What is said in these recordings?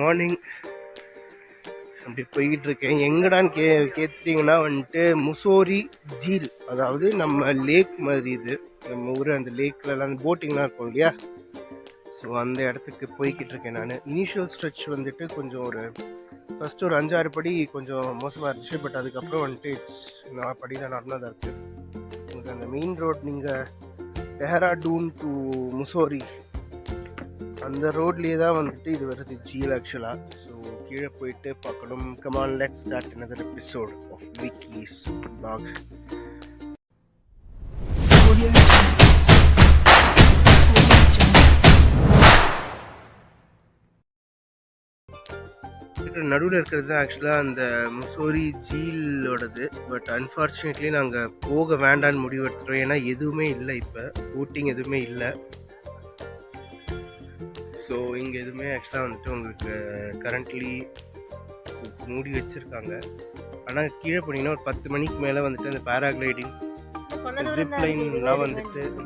Morning அப்படி போய்கிட்டு இருக்கேன். எங்கடான்னு கேட்டிங்கன்னா வந்துட்டு முசோரி ஜீல், அதாவது நம்ம லேக் மாதிரி. இது நம்ம ஊர் அந்த லேக்லலாம் அந்த போட்டிங்லாம் இருக்கும் இல்லையா, ஸோ அந்த இடத்துக்கு போய்கிட்டு இருக்கேன் நான். இனிஷியல் ஸ்ட்ரெச் வந்துட்டு கொஞ்சம் ஃபஸ்ட்டு ஒரு 5-6 படி கொஞ்சம் மோசமாக இருந்துச்சு. பட் அதுக்கப்புறம் வந்துட்டு நான் படிதான் நார்மலாக தான் இருக்குது. உங்களுக்கு அந்த மெயின் ரோட், நீங்கள் டெஹராடூன் டு முசோரி அந்த ரோட்லேயே தான் வந்துட்டு இது வருது ஜீல் ஆக்சுவலாக. ஸோ கீழே போயிட்டு பார்க்கணும். Come on, let's start another episode of Vicky's vlog. நடுவில் இருக்கிறது தான் ஆக்சுவலாக அந்த முசோரி ஜீலோடது. பட் அன்ஃபார்ச்சுனேட்லி நாங்கள் போக வேண்டான்னு முடிவு எடுத்துட்டோம். ஏன்னா எதுவுமே இல்லை, இப்போ போட்டிங் எதுவுமே இல்லை. ஸோ இங்கே எதுவுமே ஆக்சுவலாக வந்துட்டு உங்களுக்கு கரண்ட்லி மூடி வச்சுருக்காங்க. ஆனால் கீழே போனீங்கன்னா ஒரு 10 மணிக்கு மேலே வந்துட்டு அந்த பேராகிளைடிங்,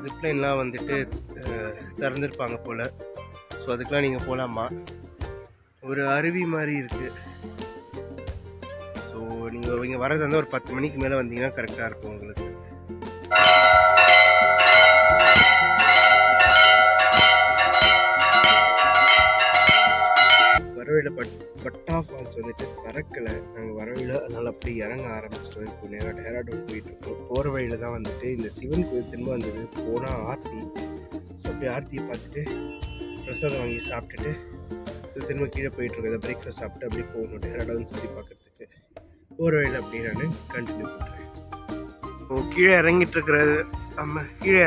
ஜிப்லைன்லாம் வந்துட்டு திறந்துருப்பாங்க போல். ஸோ அதுக்கெலாம் நீங்கள் போகலாமா. ஒரு அருவி மாதிரி இருக்குது. ஸோ நீங்கள் இங்கே வரது வந்து ஒரு 10 மணிக்கு மேலே வந்தீங்கன்னா கரெக்டாக இருக்கும் உங்களுக்கு. வரவையில் பட்டா ஃபால்ஸ் வந்துட்டு திறக்கலை, நாங்கள் வரவையில், அதனால் அப்படி இறங்க ஆரம்பிச்சிட்டோம். இப்போ நேராக டெஹராடூன் போயிட்டுருக்கோம். போகிற வழியில் தான் வந்துட்டு இந்த சிவன் கோயில் திரும்ப வந்தது. போனால் ஆர்த்தி. ஸோ அப்படியே ஆர்த்தியை பார்த்துட்டு பிரசாதம் வாங்கி சாப்பிட்டுட்டு திரும்ப கீழே போயிட்டுருக்கோம். இதை பிரேக்ஃபாஸ்ட் சாப்பிட்டு அப்படியே போகணும் டெஹராடூன் சுற்றி பார்க்குறதுக்கு. போகிற வழியில் அப்படி நான் கண்டினியூ பண்ணுறேன். கீழே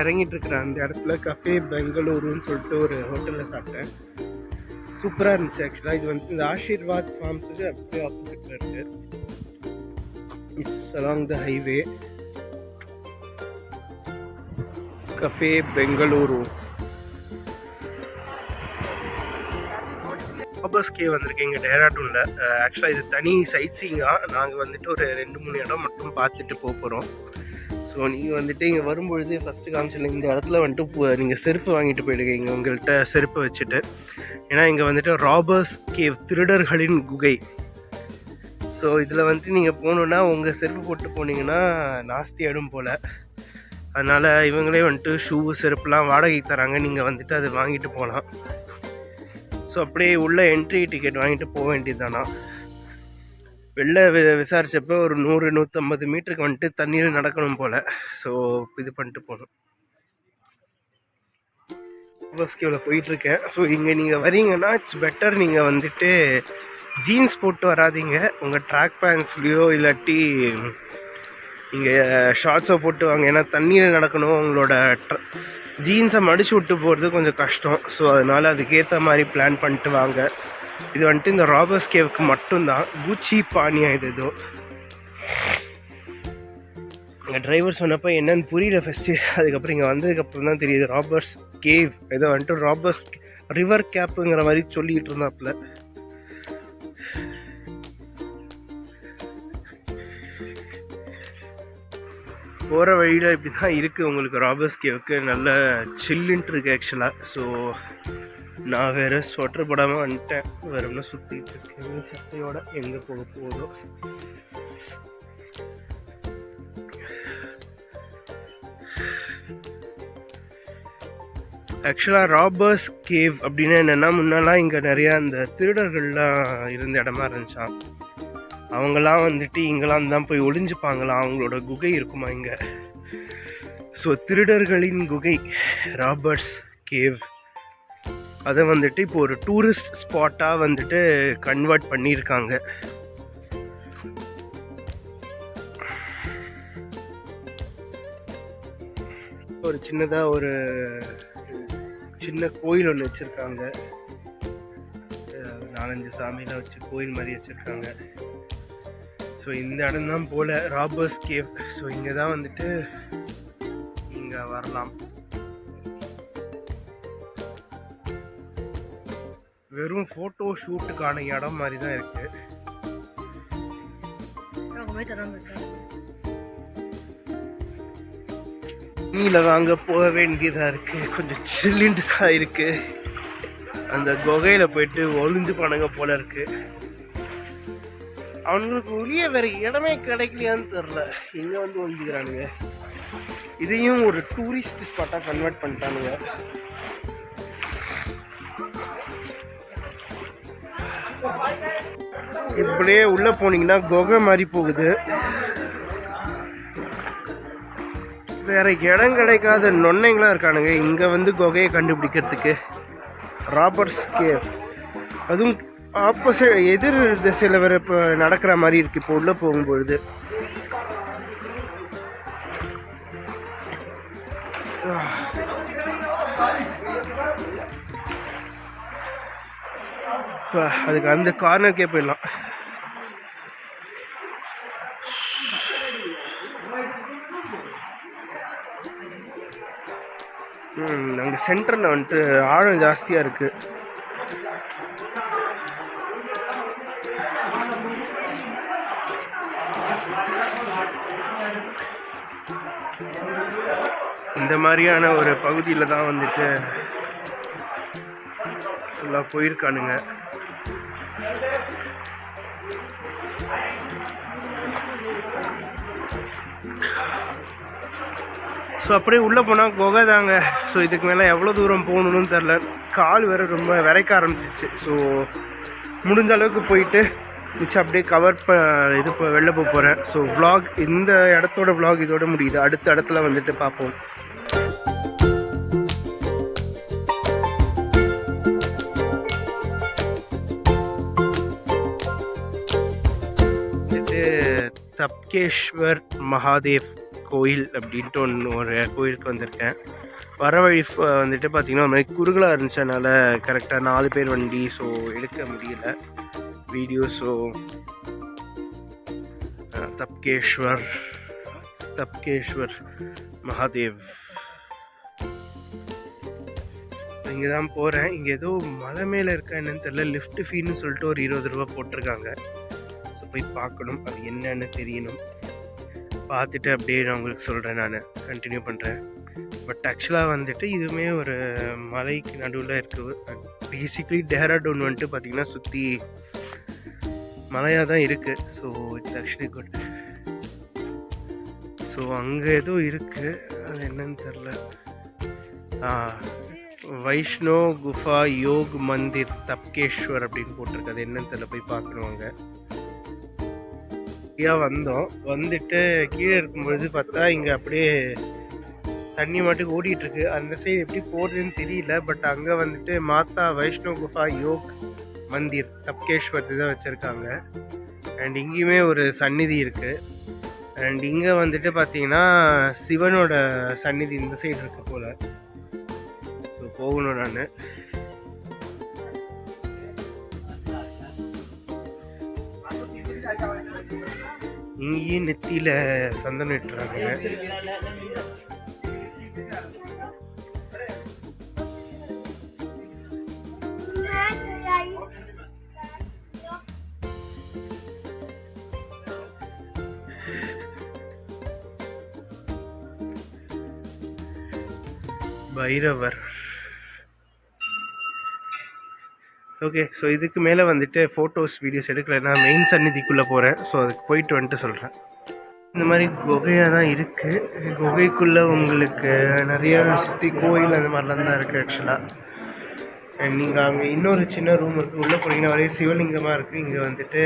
இறங்கிட்டுருக்குற அந்த இடத்துல கஃபே பெங்களூருன்னு சொல்லிட்டு ஒரு ஹோட்டலில் சாப்பிட்டேன். சூப்பராக இருந்துச்சு ஆக்சுவலாக. இது வந்து இந்த ஆஷீர்வாத் ஃபார்ம்ஸுக்கு அப்படியே ஆப்போசிட்டில் இருக்குது. It's along the highway. Cafe Bengaluru. Robbers cave வந்திருக்கேன் இங்கே டெஹராடூனில். ஆக்சுவலாக இது தனி சைட் சீயிங்காக. நாங்கள் வந்துட்டு ஒரு 2-3 இடம் மட்டும் பார்த்துட்டு போகிறோம். ஸோ நீங்கள் வந்துட்டு இங்கே வரும்பொழுது ஃபஸ்ட்டு காமிச்சில் இந்த இடத்துல வந்துட்டு நீங்கள் செருப்பு வாங்கிட்டு போயிடுங்க இங்கே உங்கள்கிட்ட செருப்பு வச்சுட்டு. ஏன்னா இங்கே வந்துட்டு ராபர்ஸ் கேவ், திருடர்களின் குகை. ஸோ இதில் வந்துட்டு நீங்கள் போகணுன்னா உங்கள் செருப்பு போட்டு போனீங்கன்னா நாஸ்தி ஆகிடும் போல். அதனால் இவங்களே வந்துட்டு ஷூ செருப்புலாம் வாடகைக்கு தராங்க. நீங்கள் வந்துட்டு அதை வாங்கிட்டு போகலாம். ஸோ அப்படியே உள்ள என்ட்ரி டிக்கெட் வாங்கிட்டு போக வேண்டியது தானா. வெளில விசாரித்தப்போ ஒரு 100-150 மீட்டருக்கு வந்துட்டு தண்ணியில் நடக்கணும் போல். ஸோ இது பண்ணிட்டு போகணும். பஸ்கில் போயிட்டுருக்கேன். ஸோ இங்கே நீங்கள் வரீங்கன்னா இட்ஸ் பெட்டர் நீங்கள் வந்துட்டு ஜீன்ஸ் போட்டு வராதிங்க. உங்கள் ட்ராக் பேண்ட்ஸ்லேயோ இல்லாட்டி நீங்கள் ஷார்ட்ஸோ போட்டு வாங்க. ஏன்னா தண்ணியில் நடக்கணும். உங்களோட ஜீன்ஸை மடிச்சு விட்டு போகிறது கொஞ்சம் கஷ்டம். ஸோ அதனால் அதுக்கேற்ற மாதிரி பிளான் பண்ணிட்டு வாங்க. இது வந்துட்டு இந்த ராபர்ஸ் கேவுக்கு மட்டும்தான். பூச்சி பானியா இது ஏதோ. எங்கள் டிரைவர் சொன்னப்போ என்னன்னு புரியல ஃபஸ்ட்டு. அதுக்கப்புறம் இங்கே வந்ததுக்கப்புறம் தான் தெரியுது ராபர்ஸ் கேவ் ஏதோ வந்துட்டு ராபர்ஸ் ரிவர் கேப்புங்கிற மாதிரி சொல்லிகிட்டு இருந்தாப்புல. போகிற வழியில் இப்படி தான் இருக்குது உங்களுக்கு ராபர்ஸ் கேவுக்கு. நல்ல சில்லுன்ட்டு இருக்குது ஆக்சுவலாக. ஸோ நான் வேறு ஸ்வெட்டர் போடாமல் வந்துட்டேன். வேறு என்ன சுற்றிக்கிட்டு இருக்கேன் சட்டையோட. எங்கே போக போதும். ஆக்சுவலாக ராபர்ஸ் கேவ் அப்படின்னா என்னென்னா, முன்னெல்லாம் இங்கே நிறையா இந்த திருடர்கள்லாம் இருந்த இடமா இருந்துச்சான். அவங்களாம் வந்துட்டு இங்கெல்லாம் தான் போய் ஒளிஞ்சுப்பாங்களாம். அவங்களோட குகை இருக்குமா இங்கே. ஸோ திருடர்களின் குகை ராபர்ஸ் கேவ். அதை வந்துட்டு இப்போ ஒரு டூரிஸ்ட் ஸ்பாட்டாக வந்துட்டு கன்வெர்ட் பண்ணியிருக்காங்க. ஒரு சின்னதாக ஒரு சின்ன கோயில் ஒன்று வச்சுருக்காங்க. 4-5 சாமியெலாம் வச்சு கோயில் மாதிரி வச்சுருக்காங்க. ஸோ இந்த இடம் தான் போல் ராபர்ஸ் கேவ். ஸோ இங்கே தான் வந்துட்டு இங்கே வரலாம். வெறும் ஃபோட்டோ ஷூட்டுக்கான இடம் மாதிரி தான் இருக்குது. நீல தாங்க போக வேண்டியதாக இருக்குது. கொஞ்சம் சில்லுண்டு தான் இருக்குது. அந்த குகையில் போயிட்டு ஒளிஞ்சு போனாங்க போல இருக்கு. அவனுங்களுக்கு ஒளிய வேற இடமே கிடைக்கலையான்னு தெரில, இங்கே வந்து ஒழிஞ்சுக்கிறானுங்க. இதையும் ஒரு டூரிஸ்ட் ஸ்பாட்டாக கன்வெர்ட் பண்ணிட்டானுங்க. இப்படியே உள்ளே போனீங்கன்னா குகை மாதிரி போகுது. வேற இடம் கிடைக்காத நொன்னைங்களாம் இருக்கானுங்க இங்கே வந்து குகையை கண்டுபிடிக்கிறதுக்கு. ராபர்ஸ் கேவ், அதுவும் ஆப்போசிட் எதிர் திசையில் வேற இப்போ நடக்கிற மாதிரி இருக்கு இப்போ உள்ளே போகும்பொழுது. இப்போ அதுக்கு அந்த கார்னருக்கே போயிடலாம். அங்கே சென்டரில் வந்துட்டு ஆழம் ஜாஸ்தியாக இருக்குது. இந்த மாதிரியான ஒரு பகுதியில் தான் வந்துட்டு ஃபுல்லாக போயிருக்கானுங்க. ஸோ அப்படியே உள்ளே போனால் குகை தாங்க. ஸோ இதுக்கு மேலே எவ்வளோ தூரம் போகணுன்னு தெரில, கால் வேறு ரொம்ப விரைக்க ஆரம்பிச்சிச்சு. ஸோ முடிஞ்ச அளவுக்கு போயிட்டு மிச்சம் அப்படியே கவர் இப்போ வெளில போகிறேன். ஸோ vlog, இந்த இடத்தோட vlog இதோட முடியுது. அடுத்த இடத்துல வந்துட்டு பார்ப்போம். இது தப்கேஷ்வர் மகாதேவ் கோயில் அப்படின்ட்டு ஒரு கோயிலுக்கு வந்திருக்கேன். வர வழி வந்துட்டு பார்த்திங்கன்னா ஒரு மாதிரி குறுகலாக இருந்துச்சு, அதனால் கரெக்டாக 4 பேர் வண்டி, ஸோ எடுக்க முடியல வீடியோ. ஸோ தப்கேஷ்வர் மகாதேவ் இங்கே தான் போகிறேன். இங்கே ஏதோ மலை மேலே இருக்கா என்னன்னு தெரியல, லிஃப்ட் ஃபீன்னு சொல்லிட்டு ஒரு 20 ரூபா போட்டிருக்காங்க. ஸோ போய் பார்க்கணும், அது என்னன்னு தெரியணும். பார்த்துட்டு அப்படியே நான் உங்களுக்கு சொல்கிறேன், நான் கண்டினியூ பண்ணுறேன். பட் ஆக்சுவலாக வந்துட்டு இதுவுமே ஒரு மலைக்கு நடுவில் இருக்குது. பேசிக்லி டேராடூன் வந்துட்டு பார்த்திங்கன்னா சுற்றி மலையாக தான் இருக்குது. So it's actually good. So அங்கே ஏதோ இருக்குது, அது என்னன்னு தெரில. வைஷ்ணோ குஃபா யோக் மந்திர் தப்கேஷ்வர் அப்படின்னு போட்டிருக்கு, அது என்னன்னு தெரில, போய் பார்க்கணும். அங்கே வந்தோம், வந்துட்டு கீழே இருக்கும்பொழுது பார்த்தா இங்கே அப்படியே தண்ணி மாட்டுக்கு ஓடிட்டுருக்கு. அந்த சைடு எப்படி போடுறதுன்னு தெரியல. பட் அங்கே வந்துட்டு மாதா வைஷ்ணோ குஃபா யோக் மந்திர் தப்கேஷ்வர் தான் வச்சுருக்காங்க. அண்ட் இங்கேயுமே ஒரு சந்நிதி இருக்குது. அண்ட் இங்கே வந்துட்டு பார்த்தீங்கன்னா சிவனோட சந்நிதி இந்த சைடு இருக்குது போல். ஸோ போகணும் நான். இங்கேயும் நெத்தியில் சந்தனம் இட்டுறாங்க. பைரவர். ஓகே, ஸோ இதுக்கு மேலே வந்துட்டு ஃபோட்டோஸ் வீடியோஸ் எடுக்கலைன்னா மெயின் சந்நிதிக்குள்ளே போகிறேன். ஸோ அதுக்கு போயிட்டு வந்துட்டு சொல்கிறேன். இந்த மாதிரி குகையாக தான் இருக்குது. குகைக்குள்ளே உங்களுக்கு நிறையா சுற்றி கோயில் அந்த மாதிரிலாம் தான் இருக்குது ஆக்சுவலாக. அண்ட் நீங்கள் அங்கே இன்னொரு சின்ன ரூம் இருக்குது, உள்ளே போனீங்கன்னா வரையும் சிவலிங்கமாக இருக்குது. இங்கே வந்துட்டு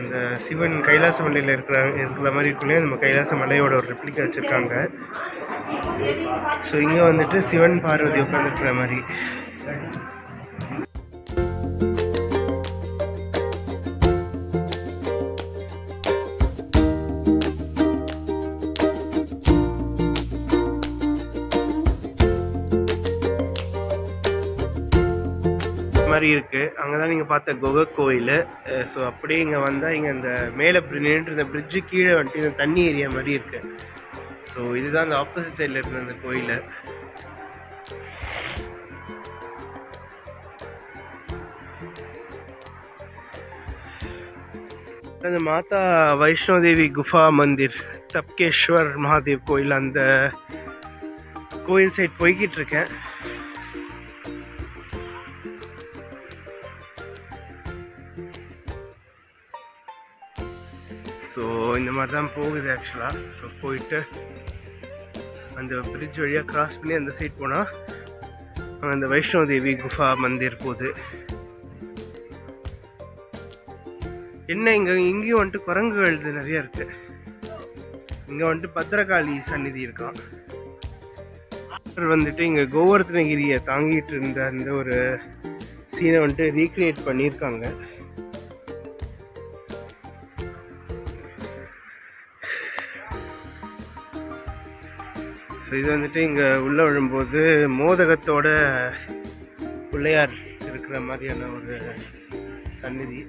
இந்த சிவன் கைலாச மலையில் இருக்கிற மாதிரி இருக்குள்ளே நம்ம கைலாச மலையோட ஒரு ரெப்ளிகா வச்சுருக்காங்க. ஸோ இங்கே வந்துட்டு சிவன் பார்வதி உட்காந்துருக்கிற மாதிரி. மாதிரி இருக்குது. அங்கே தான் நீங்கள் பார்த்த குகை கோயில். ஸோ அப்படியே இங்கே வந்தால் இங்கே இந்த மேலே நின்றுட்டு இந்த பிரிட்ஜு கீழே வந்துட்டு இந்த தண்ணி ஏரியா மாதிரி இருக்குது. ஸோ இதுதான் அந்த ஆப்போசிட் சைடில் இருக்கிற அந்த கோயில். அந்த மாதா வைஷ்ணோதேவி குஃபா மந்திர் தப்கேஷ்வர் மகாதேவ் கோயில், அந்த கோயில் சைட் போய்கிட்டு இருக்கேன். ஸோ இந்த மாதிரி தான் போகுது ஆக்சுவலாக. ஸோ போயிட்டு அந்த பிரிட்ஜ் வழியாக க்ராஸ் பண்ணி அந்த சைட் போனால் அந்த வைஷ்ணோ தேவி குஃபா மந்திர் போகுது. என்ன இங்கேயும் வந்துட்டு குரங்குகள் நிறைய இருக்குது. இங்கே வந்துட்டு பத்திரகாளி சந்நிதி இருக்கான். வந்துட்டு இங்கே கோவர்தனகிரியை தாங்கிட்டு இருந்த அந்த ஒரு சீனை வந்துட்டு ரீக்ரியேட் பண்ணியிருக்காங்க. ஸோ இது வந்துட்டு இங்கே உள்ளே விழும்போது மோதகத்தோட பிள்ளையார் இருக்கிற மாதிரியான ஒரு சந்நிதி.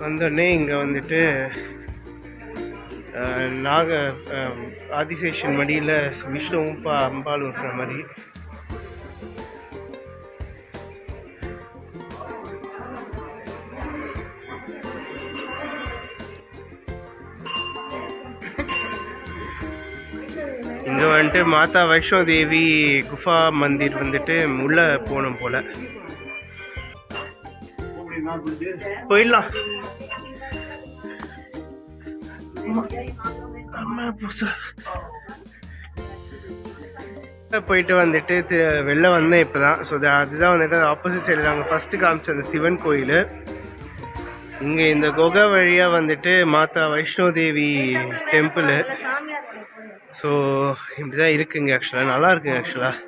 வந்தோடனே இங்கே வந்துட்டு ஆதிசேஷன் மடியில் விஷ்ணுவும் அம்பாலும் இருக்கிற மாதிரி. இங்கே வந்துட்டு மாதா வைஷ்ணோ தேவி குஃபா மந்திர் வந்துட்டு உள்ளே போகணும் போல். போயிடலாம். போயிட்டு வந்துட்டு வெளில வந்தேன் இப்போ தான். ஸோ அதுதான் வந்துட்டு ஆப்போசிட் சைடில் நாங்கள் ஃபஸ்ட்டு காமிச்ச அந்த சிவன் கோயில். இங்கே இந்த குகை வழியாக வந்துட்டு மாதா வைஷ்ணோ தேவி டெம்பிள். ஸோ இப்படி தான் இருக்குங்க. ஆக்சுவலாக நல்லா இருக்குங்க. ஆக்சுவலாக